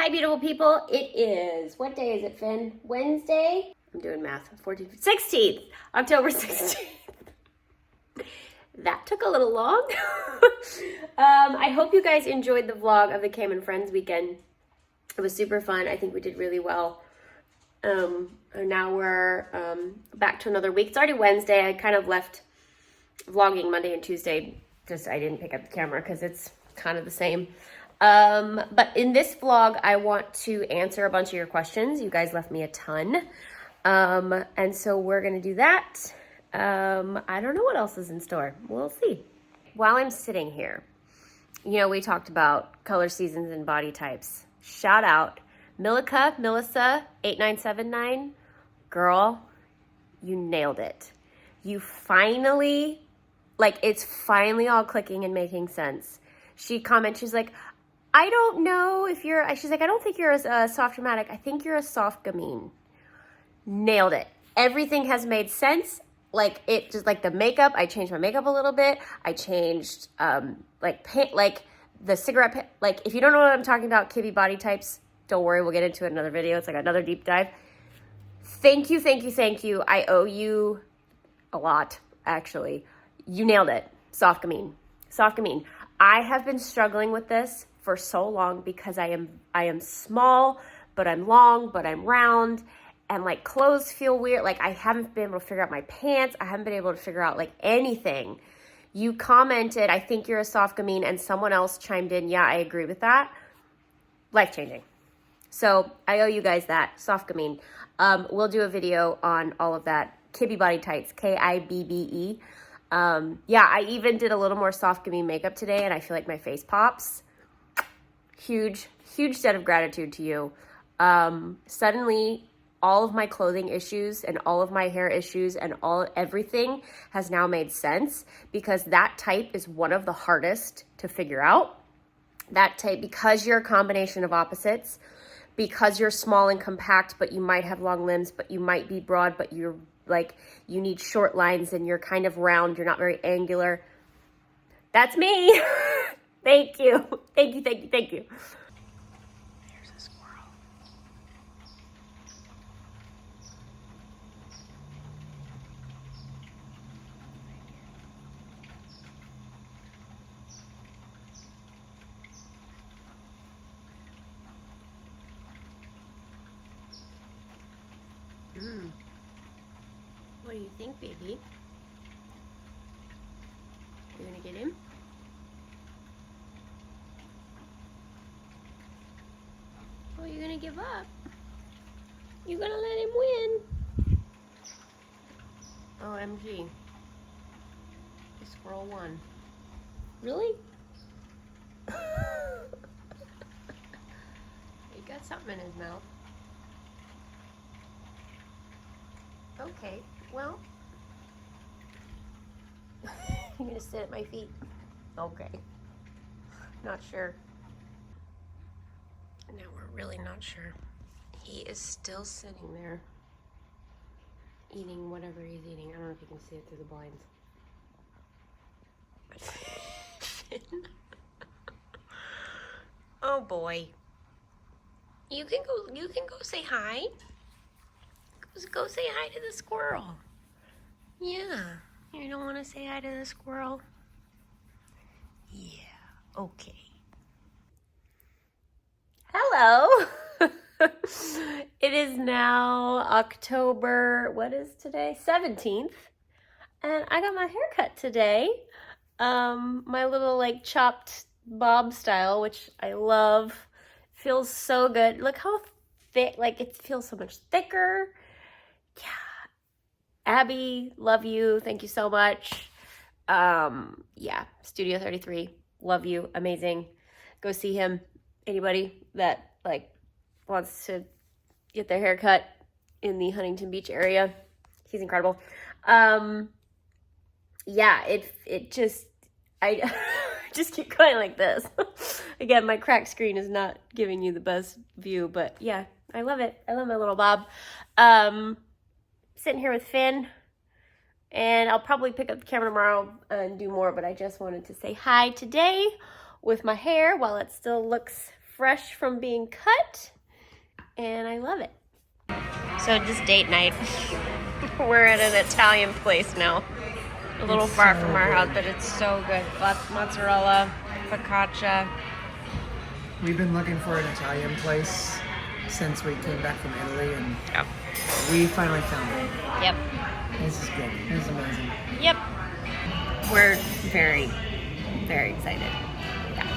Hi, beautiful people. It is, what day is it, Finn? Wednesday? I'm doing math. 14th, 16th, October 16th. That took a little long. I hope you guys enjoyed the vlog of the Cam and Friends weekend. It was super fun. I think we did really well. And now we're back to another week. It's already Wednesday. I kind of left vlogging Monday and Tuesday. Just I didn't pick up the camera because it's kind of the same. But in this vlog, I want to answer a bunch of your questions. You guys left me a ton. And so we're going to do that. I don't know what else is in store. We'll see. While I'm sitting here, you know, we talked about color seasons and body types. Shout out Melissa 8979. Girl, you nailed it. You finally, like, it's finally all clicking and making sense. She commented, she's like, I don't know if you're, she's like, I don't think you're a soft dramatic. I think you're a soft gamine. Nailed it. Everything has made sense. Like, it just, like, the makeup, I changed my makeup a little bit. I changed, like the cigarette, like, if you don't know what I'm talking about, Kibbe body types, don't worry, we'll get into it in another video. It's like another deep dive. Thank you, thank you, thank you. I owe you a lot, actually. You nailed it. Soft gamine. Soft gamine. I have been struggling with this for so long because I am small, but I'm long, but I'm round, and like clothes feel weird. Like I haven't been able to figure out my pants. I haven't been able to figure out like anything. You commented, I think you're a soft gamine, and someone else chimed in, yeah, I agree with that. Life-changing. So I owe you guys that, soft gamine. We'll do a video on all of that. Kibbe body types, Kibbe. Yeah, I even did a little more soft gamine makeup today, and I feel like my face pops. Huge, huge debt of gratitude to you. Suddenly, all of my clothing issues and all of my hair issues and everything has now made sense because that type is one of the hardest to figure out. That type, because you're a combination of opposites, because you're small and compact, but you might have long limbs, but you might be broad, but you're like, you need short lines and you're kind of round, you're not very angular. That's me. Thank you. Thank you, thank you, thank you. Here's a squirrel. What do you think, baby? You gonna get him? Oh, you're gonna give up? You're gonna let him win? OMG. The squirrel won. Really? He got something in his mouth. Okay, well. You're gonna sit at my feet? Okay. Not sure. Now we're really not sure. He is still sitting there eating whatever he's eating. I don't know if you can see it through the blinds. Oh boy. You can go say hi. Go say hi to the squirrel. Yeah. You don't want to say hi to the squirrel? Yeah. Okay. Hello. It is now October, what is today? 17th. And I got my hair cut today. My little like chopped bob style, which I love. Feels so good. Look how thick, like it feels so much thicker. Yeah. Abby, love you. Thank you so much. Yeah, Studio 33, love you. Amazing. Go see him. Anybody that like wants to get their hair cut in the Huntington Beach area, he's incredible. Yeah, it just, I just keep going like this. Again, my cracked screen is not giving you the best view, but yeah, I love it. I love my little bob. Sitting here with Finn, and I'll probably pick up the camera tomorrow and do more, but I just wanted to say hi today with my hair while it still looks fresh from being cut, and I love it. So just date night. We're at an Italian place now. A little far from our house, but it's so good. Mozzarella, focaccia. We've been looking for an Italian place since we came back from Italy, and we finally found it. Yep. This is good. This is amazing. Yep. We're very, very excited. Yeah.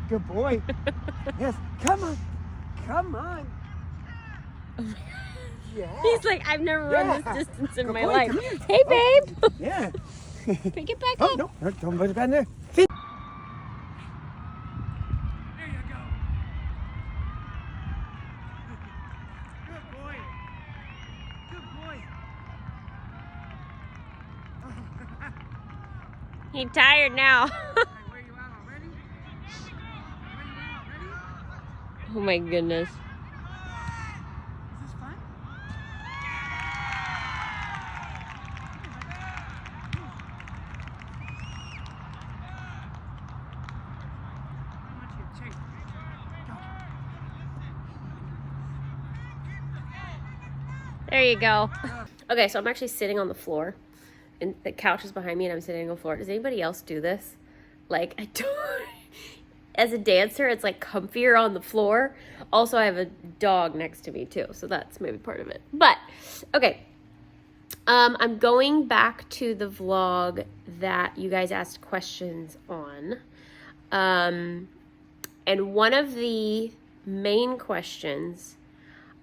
Good boy. Yes. Come on. Come on. Yeah. He's like, I've never run this distance in Good my boy, life. come here. Hey, babe. Yeah. Pick it back Oh, up. no. Don't put it back in there. There you go. Good boy. Good boy. He's tired now. Where you at already? Where you at already? Oh my goodness. Is this fun? There you go. Okay, so I'm actually sitting on the floor, and the couch is behind me, and I'm sitting on the floor. Does anybody else do this? Like, I don't. As a dancer, it's like comfier on the floor. Also, I have a dog next to me too, so that's maybe part of it. But okay, I'm going back to the vlog that you guys asked questions on, and one of the main questions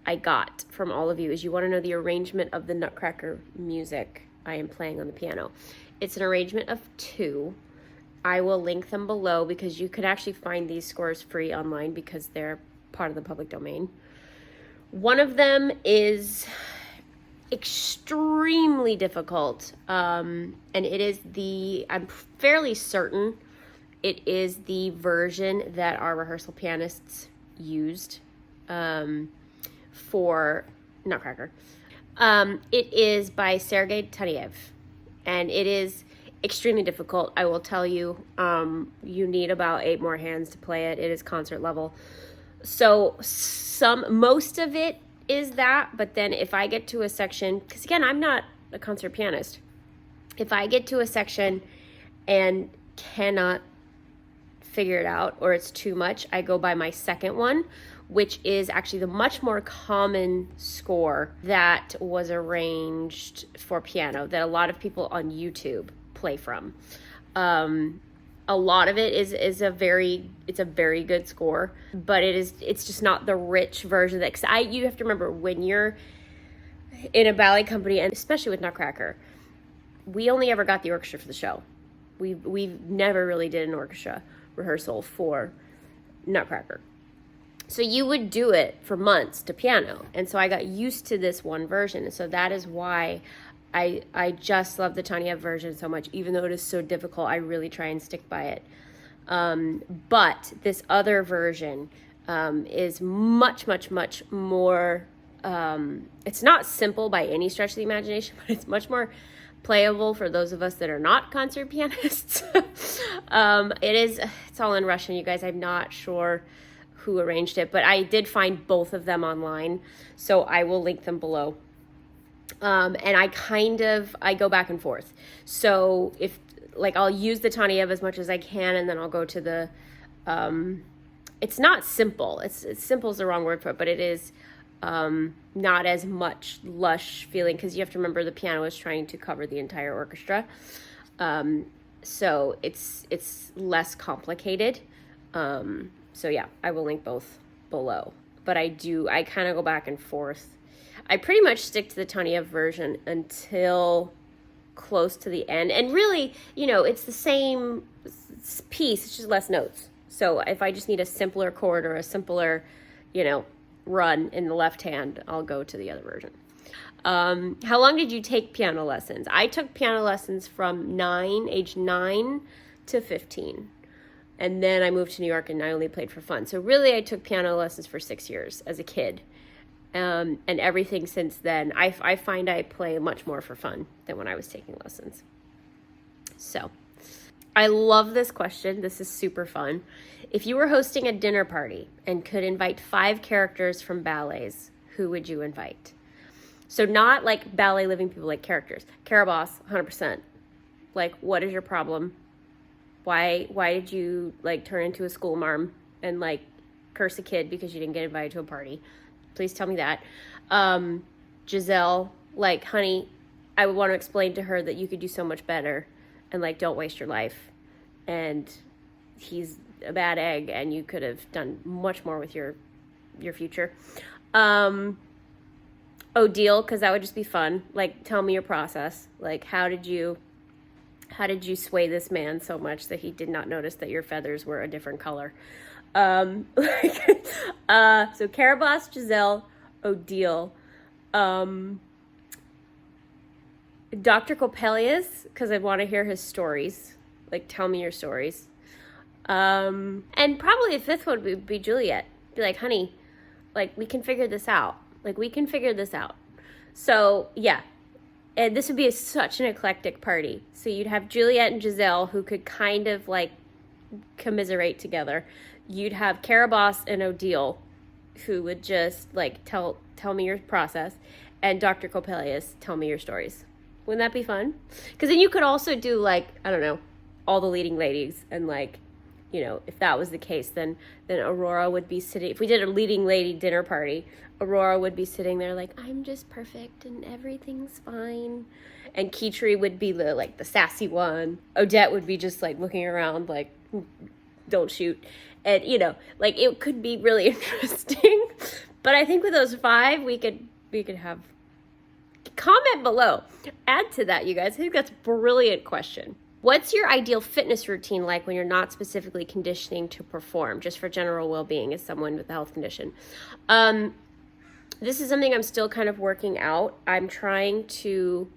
I got from all of you is you want to know the arrangement of the Nutcracker music I am playing on the piano. It's an arrangement of 2. I will link them below because you could actually find these scores free online because they're part of the public domain. One of them is extremely difficult, and it is I'm fairly certain it is the version that our rehearsal pianists used for Nutcracker. It is by Sergei Taneyev, and it is extremely difficult. I will tell you, you need about 8 more hands to play it. It is concert level. So most of it is that, but then if I get to a section, because again, I'm not a concert pianist. If I get to a section and cannot figure it out or it's too much, I go by my second one, which is actually the much more common score that was arranged for piano that a lot of people on YouTube play from. A lot of it is a very good score, but it's just not the rich version that, cause you have to remember when you're in a ballet company, and especially with Nutcracker, we only ever got the orchestra for the show. We never really did an orchestra rehearsal for Nutcracker. So you would do it for months to piano. And so I got used to this one version. And so that is why I just love the Taneyev version so much. Even though it is so difficult, I really try and stick by it. But this other version is much, much, much more, it's not simple by any stretch of the imagination, but it's much more playable for those of us that are not concert pianists. It's all in Russian, you guys. I'm not sure who arranged it, but I did find both of them online, so I will link them below. And I go back and forth. So if, like, I'll use the Taneyev as much as I can, and then I'll go to the, it's not simple. It's simple is the wrong word for it, but it is not as much lush feeling, because you have to remember the piano is trying to cover the entire orchestra. So it's less complicated. So yeah, I will link both below. But I kind of go back and forth. I pretty much stick to the Taneyev version until close to the end. And really, it's the same piece, it's just less notes. So if I just need a simpler chord or a simpler, run in the left hand, I'll go to the other version. How long did you take piano lessons? I took piano lessons from age 9 to 15. And then I moved to New York and I only played for fun. So really I took piano lessons for 6 years as a kid. And everything since then, I find I play much more for fun than when I was taking lessons. So, I love this question. This is super fun. If you were hosting a dinner party and could invite 5 characters from ballets, who would you invite? So not like ballet living people, like characters. Caraboss, 100%. Like, what is your problem? Why did you like turn into a school marm and like curse a kid because you didn't get invited to a party? Please tell me that. Giselle, like, honey, I would want to explain to her that you could do so much better and like don't waste your life. And he's a bad egg and you could have done much more with your future. Odile, because that would just be fun. Like, tell me your process. Like, how did you sway this man so much that he did not notice that your feathers were a different color? So Caraboss, Giselle, Odile, Dr. Coppelius, because I want to hear his stories. Like, tell me your stories. And probably a 5th one would be Juliet. Be like, honey, like, we can figure this out. Like, we can figure this out. So, yeah. And this would be such an eclectic party. So you'd have Juliet and Giselle, who could kind of, like, commiserate together. You'd have Caraboss and Odile, who would just, like, tell me your process. And Dr. Coppelius, tell me your stories. Wouldn't that be fun? Because then you could also do, like, I don't know, all the leading ladies. And, like, you know, if that was the case, then Aurora would be sitting. If we did a leading lady dinner party, Aurora would be sitting there like, I'm just perfect and everything's fine. And Kitri would be the sassy one. Odette would be just like looking around like, don't shoot. And, you know, like, it could be really interesting. But I think with those 5, we could have. Comment below. Add to that, you guys. I think that's a brilliant question. What's your ideal fitness routine like when you're not specifically conditioning to perform, just for general well-being as someone with a health condition? This is something I'm still kind of working out. I'm trying to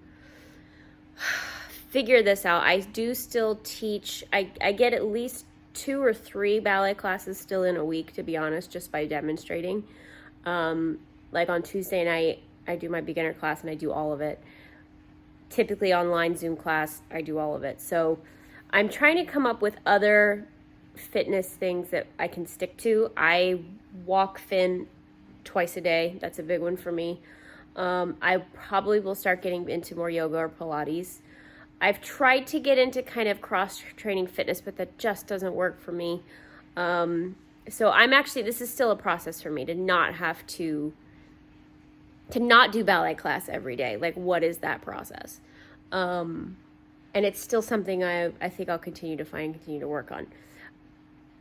figure this out. I do still teach. I get at least 2 or 3 ballet classes still in a week, to be honest, just by demonstrating. Like on Tuesday night, I do my beginner class and I do all of it. Typically online Zoom class, I do all of it. So I'm trying to come up with other fitness things that I can stick to. I walk Finn twice a day. That's a big one for me. I probably will start getting into more yoga or Pilates. I've tried to get into kind of cross-training fitness, but that just doesn't work for me. So I'm actually, this is still a process for me to not have to not do ballet class every day. Like, what is that process? And it's still something I think I'll continue to work on.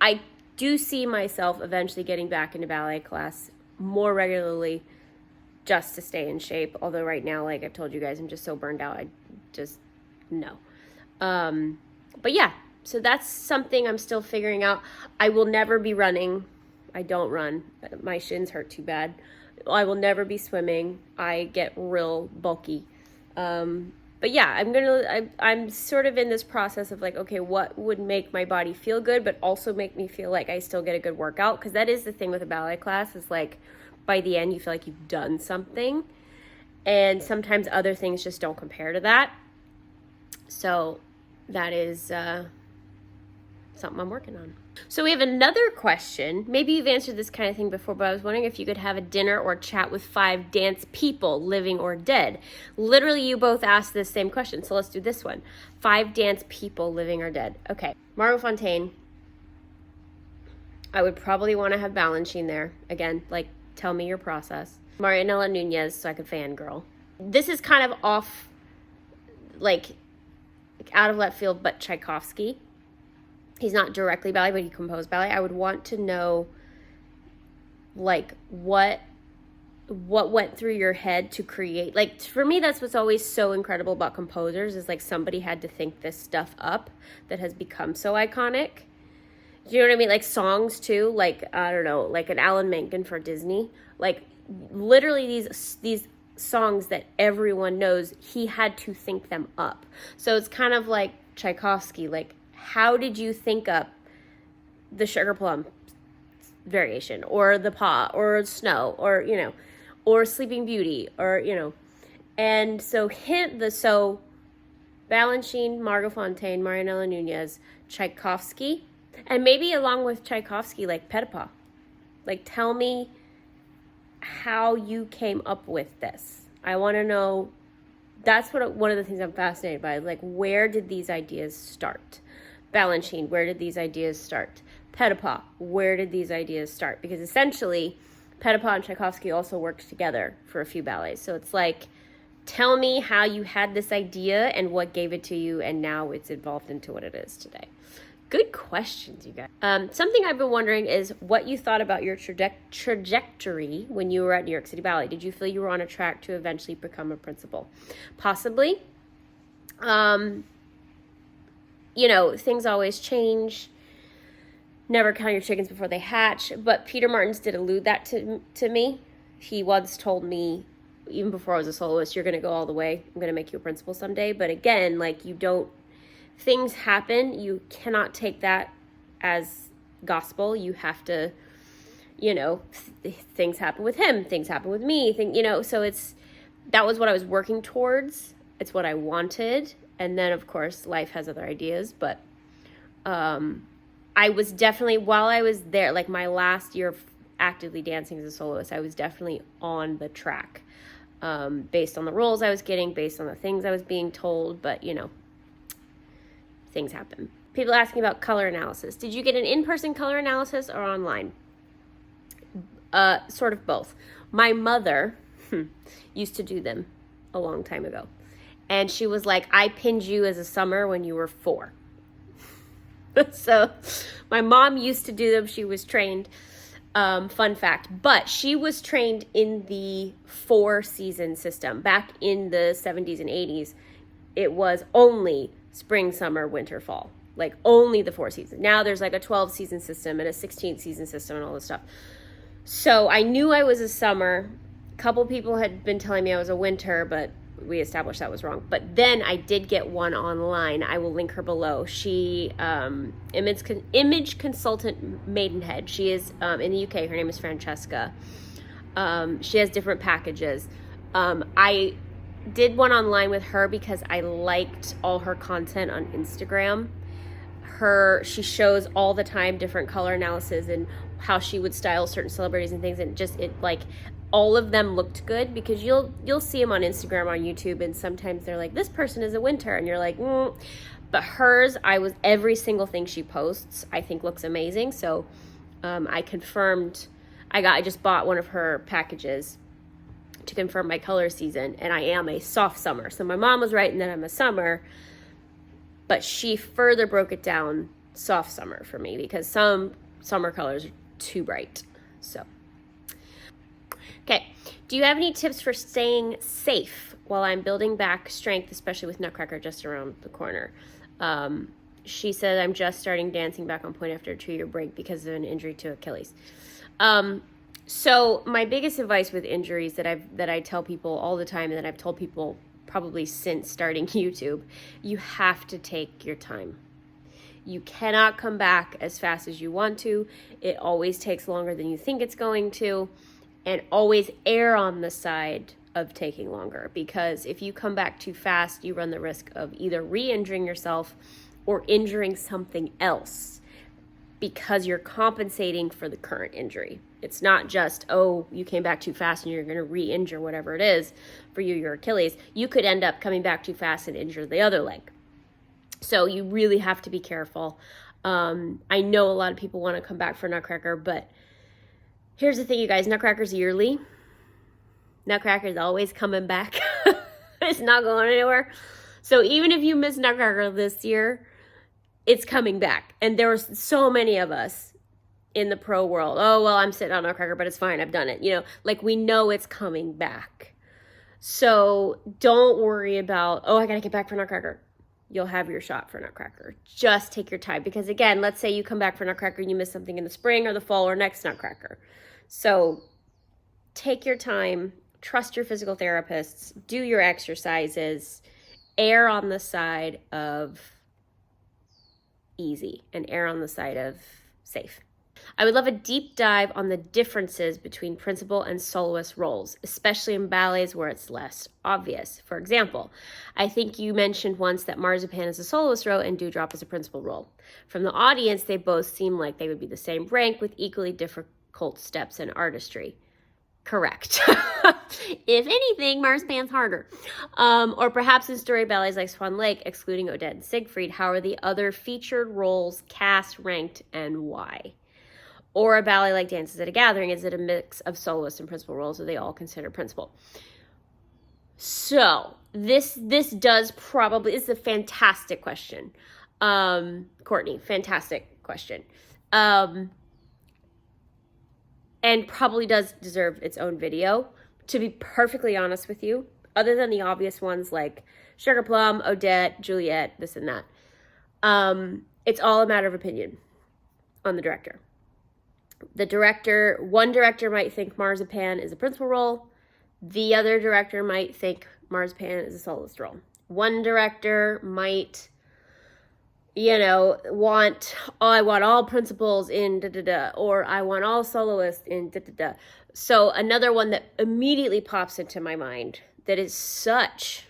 I do see myself eventually getting back into ballet class more regularly just to stay in shape. Although right now, like I've told you guys, I'm just so burned out. I just, no. But yeah, so that's something I'm still figuring out. I will never be running. I don't run. My shins hurt too bad. I will never be swimming. I get real bulky. But yeah, I'm sort of in this process of like, okay, what would make my body feel good, but also make me feel like I still get a good workout? Because that is the thing with a ballet class, is like, by the end, you feel like you've done something. And sometimes other things just don't compare to that. So that is something I'm working on. So we have another question. Maybe you've answered this kind of thing before, but I was wondering if you could have a dinner or chat with 5 dance people, living or dead. Literally, you both asked this same question, so let's do this one. 5 dance people, living or dead. Okay. Margot Fontaine. I would probably want to have Balanchine there. Again, like, tell me your process. Marianela Nunez, so I could fangirl. This is kind of off, like out of left field, but Tchaikovsky. He's not directly ballet, but he composed ballet. I would want to know, like, what went through your head to create. Like, for me, that's what's always so incredible about composers, is like somebody had to think this stuff up that has become so iconic. You know what I mean? Like songs too, like, I don't know, like an Alan Menken for Disney. Like, literally these songs that everyone knows, he had to think them up. So it's kind of like Tchaikovsky, like, how did you think up the Sugar Plum variation, or the Paw, or Snow, or, you know, or Sleeping Beauty, or, you know. And so Balanchine Balanchine, Margot Fontaine, Marianella Nunez, Tchaikovsky, and maybe along with Tchaikovsky, like Petipa. Like, tell me how you came up with this. I want to know. That's one of the things I'm fascinated by. Like, where did these ideas start? Balanchine, where did these ideas start? Petipa, where did these ideas start? Because essentially, Petipa and Tchaikovsky also worked together for a few ballets. So it's like, tell me how you had this idea and what gave it to you, and now it's evolved into what it is today. Good questions, you guys. Something I've been wondering is what you thought about your trajectory when you were at New York City Ballet. Did you feel you were on a track to eventually become a principal? Possibly. You know, things always change. Never count your chickens before they hatch. But Peter Martins did allude that to me. He once told me, even before I was a soloist, you're going to go all the way. I'm going to make you a principal someday. But again, like, you don't, things happen. You cannot take that as gospel. You have to, you know, things happen with him. Things happen with me. You know, so that was what I was working towards. It's what I wanted. And then, of course, life has other ideas. But I was definitely, while I was there, like my last year of actively dancing as a soloist, I was definitely on the track. Based on the roles I was getting, based on the things I was being told. But, you know, things happen. People asking about color analysis. Did you get an in-person color analysis or online? Sort of both. My mother used to do them a long time ago. And she was like, I pinned you as a summer when you were 4. So my mom used to do them. She was trained. Fun fact. But she was trained in the 4-season system. Back in the 70s and 80s, it was only spring, summer, winter, fall. Like, only the 4 seasons. Now there's like a 12-season system and a 16-season system and all this stuff. So I knew I was a summer. A couple people had been telling me I was a winter, but we established that was wrong. But then I did get one online. I will link her below. She, image consultant Maidenhead. She is in the UK. Her name is Francesca. She has different packages. I did one online with her because I liked all her content on Instagram. She shows all the time different color analysis and how she would style certain celebrities and things, and just all of them looked good, because you'll see them on Instagram, on YouTube, and sometimes they're like, this person is a winter, and you're like, But hers, every single thing she posts, I think looks amazing. So I confirmed, I just bought one of her packages to confirm my color season, and I am a soft summer. So my mom was right in that I'm a summer, but she further broke it down soft summer for me, because some summer colors are too bright. So, okay. Do you have any tips for staying safe while I'm building back strength, especially with Nutcracker just around the corner? She said, I'm just starting dancing back on point after a 2-year break because of an injury to Achilles. So my biggest advice with injuries that I tell people all the time, and that I've told people probably since starting YouTube, you have to take your time. You cannot come back as fast as you want to. It always takes longer than you think it's going to, and always err on the side of taking longer, because if you come back too fast, you run the risk of either re-injuring yourself or injuring something else, because you're compensating for the current injury. It's not just, oh, you came back too fast and you're going to re-injure whatever it is for you, your Achilles. You could end up coming back too fast and injure the other leg. So you really have to be careful. I know a lot of people want to come back for Nutcracker, but here's the thing, you guys. Nutcracker's yearly. Nutcracker's always coming back. It's not going anywhere. So even if you miss Nutcracker this year, it's coming back. And there were so many of us in the pro world. Oh, well, I'm sitting on Nutcracker, but it's fine. I've done it. You know, like, we know it's coming back. So don't worry about, oh, I got to get back for Nutcracker. You'll have your shot for Nutcracker. Just take your time. Because again, let's say you come back for Nutcracker and you miss something in the spring or the fall or next Nutcracker. So take your time. Trust your physical therapists. Do your exercises. Err on the side of easy and err on the side of safe. I would love a deep dive on the differences between principal and soloist roles, especially in ballets where it's less obvious. For example, I think you mentioned once that Marzipan is a soloist role and Dewdrop is a principal role. From the audience, they both seem like they would be the same rank with equally difficult steps and artistry. Correct. If anything, Marzipan's harder. Or perhaps in story ballets like Swan Lake, excluding Odette and Siegfried, how are the other featured roles cast, ranked, and why? Or a ballet like Dances at a Gathering, is it a mix of soloist and principal roles, or they all consider principal? So this does probably, this is a fantastic question. Courtney, fantastic question. And probably does deserve its own video. To be perfectly honest with you, other than the obvious ones like Sugar Plum, Odette, Juliet, this and that, it's all a matter of opinion on the director. One director might think Marzipan is a principal role. The other director might think Marzipan is a soloist role. One director might, I want all principals in da-da-da, or I want all soloists in da-da-da. So another one that immediately pops into my mind that is such,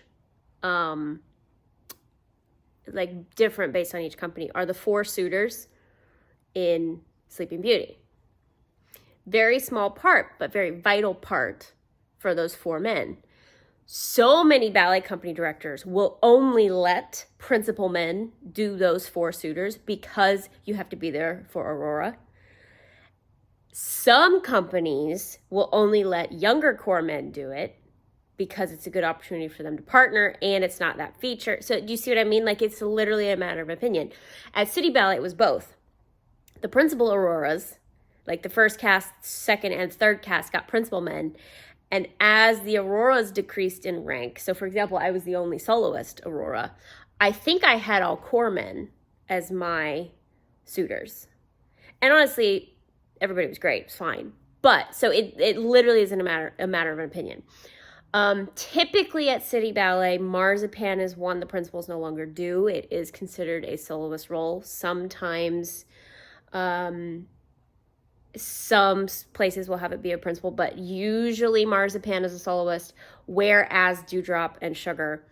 different based on each company are the 4 suitors in Sleeping Beauty. Very small part, but very vital part for those 4 men. So many ballet company directors will only let principal men do those 4 suitors because you have to be there for Aurora. Some companies will only let younger core men do it because it's a good opportunity for them to partner and it's not that feature. So do you see what I mean? Like, it's literally a matter of opinion. At City Ballet, it was both. The principal Auroras, like the first cast, second, and third cast, got principal men. And as the Auroras decreased in rank, so for example, I was the only soloist Aurora, I think I had all core men as my suitors. And honestly, everybody was great, it was fine. But, so it literally isn't a matter of an opinion. Typically at City Ballet, Marzipan is one the principals no longer do. It is considered a soloist role. Sometimes, some places will have it be a principal, but usually Marzipan is a soloist, whereas Dewdrop and Sugar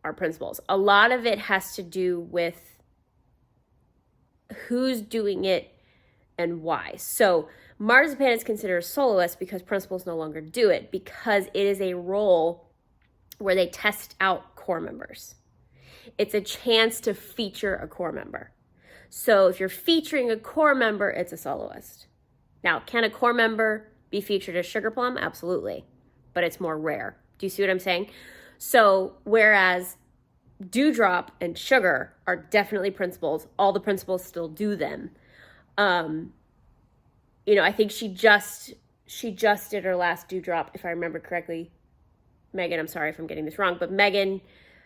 are principals. A lot of it has to do with who's doing it and why. So Marzipan is considered a soloist because principals no longer do it, because it is a role where they test out core members. It's a chance to feature a core member. So if you're featuring a core member, it's a soloist. Now, can a core member be featured as Sugar Plum? Absolutely, but it's more rare. Do you see what I'm saying? So whereas Dewdrop and Sugar are definitely principals, all the principals still do them. I think she just did her last Dewdrop, if I remember correctly. Megan, I'm sorry if I'm getting this wrong, but Megan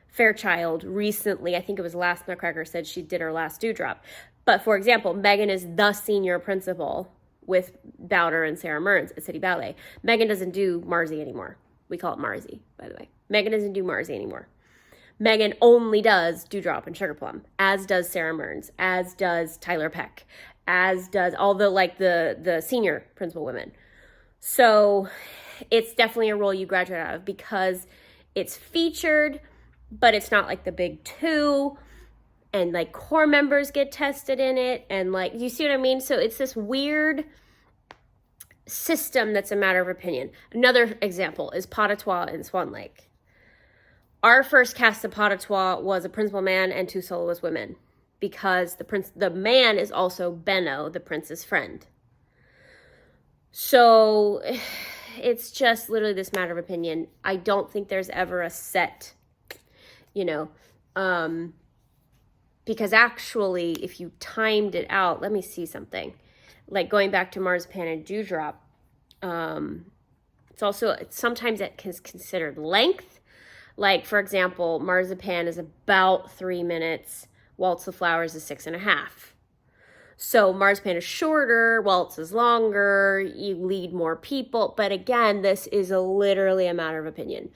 Fairchild recently, I think it was last Nutcracker, said she did her last Dewdrop. But for example, Megan is the senior principal with Bowder and Sarah Mearns at City Ballet. Megan doesn't do Marzi anymore. We call it Marzi, by the way. Megan doesn't do Marzi anymore. Megan only does Dewdrop and Sugar Plum, as does Sarah Mearns, as does Tyler Peck, as does all the senior principal women. So it's definitely a role you graduate out of because it's featured, but it's not like the big 2, and like core members get tested in it, and like, you see what I mean? So it's this weird system that's a matter of opinion. Another example is Pas de Trois in Swan Lake. Our first cast of Pas de Trois was a principal man and 2 soloist women, because the man is also Benno, the prince's friend. So it's just literally this matter of opinion. I don't think there's ever a set, because actually, if you timed it out, let me see something. Like going back to Marzipan and Dewdrop, sometimes it is considered length. Like, for example, Marzipan is about 3 minutes. Waltz the Flowers is 6.5. So Marzipan is shorter, Waltz is longer, you lead more people. But again, this is literally a matter of opinion.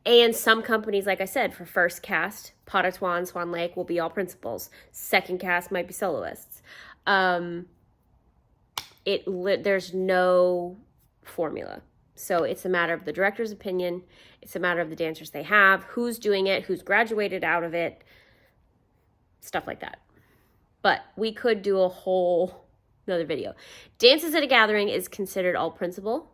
And some companies, like I said, for first cast, Pas de Trois and Swan Lake will be all principals. Second cast might be soloists. There's no formula. So it's a matter of the director's opinion. It's a matter of the dancers they have, who's doing it, who's graduated out of it, stuff like that. But we could do a whole another video. Dances at a Gathering is considered all principal.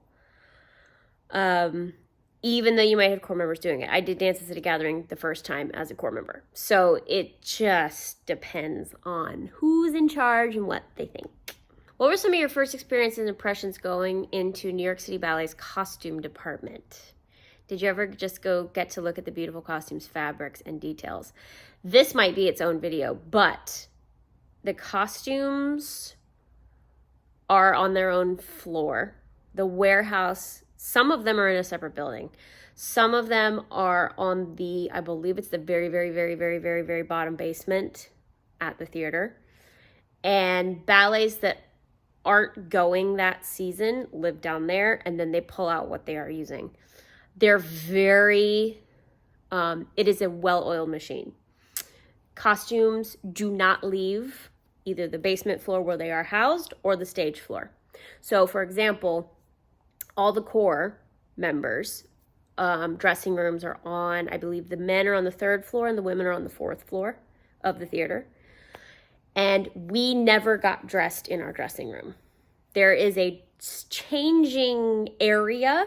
Even though you might have core members doing it. I did Dances at a Gathering the first time as a core member. So it just depends on who's in charge and what they think. What were some of your first experiences and impressions going into New York City Ballet's costume department? Did you ever just get to look at the beautiful costumes, fabrics, and details? This might be its own video, but the costumes are on their own floor. The warehouse, some of them are in a separate building. Some of them are on the, I believe it's the very, very, very, very, very, very bottom basement at the theater. And ballets that aren't going that season live down there, and then they pull out what they are using. They're very, it is a well-oiled machine. Costumes do not leave either the basement floor where they are housed or the stage floor. So for example, all the core members, dressing rooms are on, I believe the men are on the 3rd floor and the women are on the 4th floor of the theater. And we never got dressed in our dressing room. There is a changing area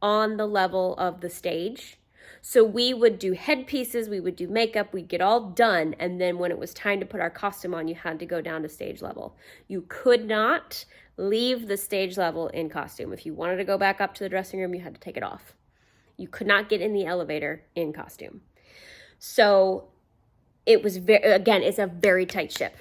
on the level of the stage. So we would do headpieces, we would do makeup, we'd get all done. And then when it was time to put our costume on, you had to go down to stage level. You could not leave the stage level in costume. If you wanted to go back up to the dressing room, you had to take it off. You could not get in the elevator in costume. So it was again, it's a very tight ship.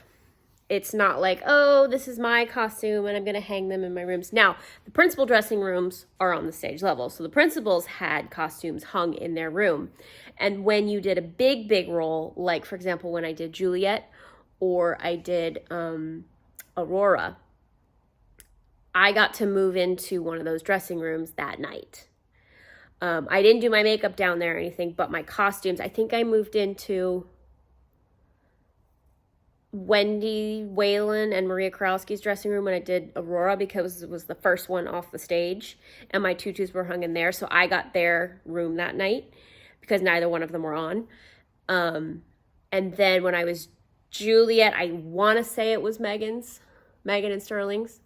It's not like, oh, this is my costume and I'm going to hang them in my rooms. Now, the principal dressing rooms are on the stage level. So the principals had costumes hung in their room. And when you did a big, big role, like, for example, when I did Juliet or I did Aurora, I got to move into one of those dressing rooms that night. I didn't do my makeup down there or anything, but my costumes, I think I moved into Wendy Whalen and Maria Koralski's dressing room when I did Aurora because it was the first one off the stage and my tutus were hung in there. So I got their room that night because neither one of them were on. And then when I was Juliet, I want to say it was Megan and Sterling's,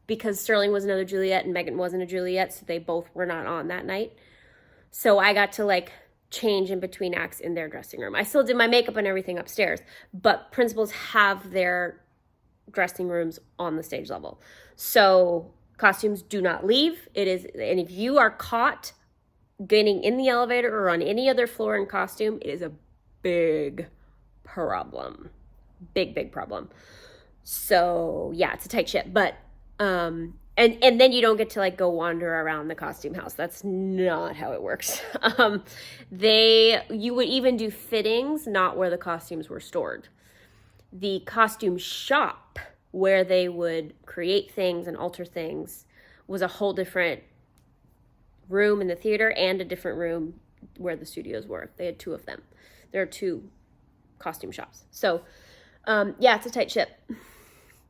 because Sterling was another Juliet and Megan wasn't a Juliet. So they both were not on that night. So I got to like change in between acts in their dressing room. I still did my makeup and everything upstairs, but principals have their dressing rooms on the stage level. So costumes do not leave. It is, and if you are caught getting in the elevator or on any other floor in costume, it is a big problem. Big, big problem. So yeah, it's a tight ship, but and then you don't get to like go wander around the costume house. That's not how it works. You would even do fittings, not where the costumes were stored. The costume shop where they would create things and alter things was a whole different room in the theater and a different room where the studios were. They had 2 of them. There are 2 costume shops. So yeah, it's a tight ship.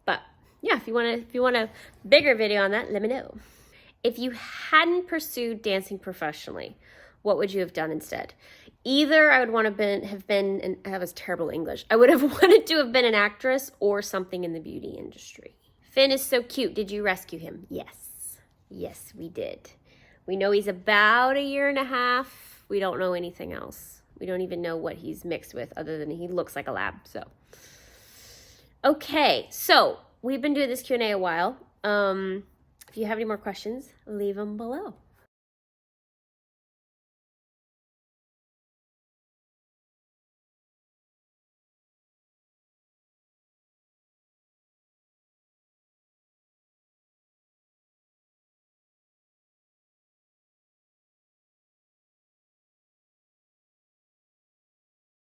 But yeah, if you want a bigger video on that, let me know. If you hadn't pursued dancing professionally, what would you have done instead? Either I would want to have been, and that was terrible English, I would have wanted to have been an actress or something in the beauty industry. Finn is so cute. Did you rescue him? Yes. Yes, we did. We know he's about 1.5 years. We don't know anything else. We don't even know what he's mixed with other than he looks like a lab, so. Okay, so we've been doing this Q&A a while. If you have any more questions, leave them below.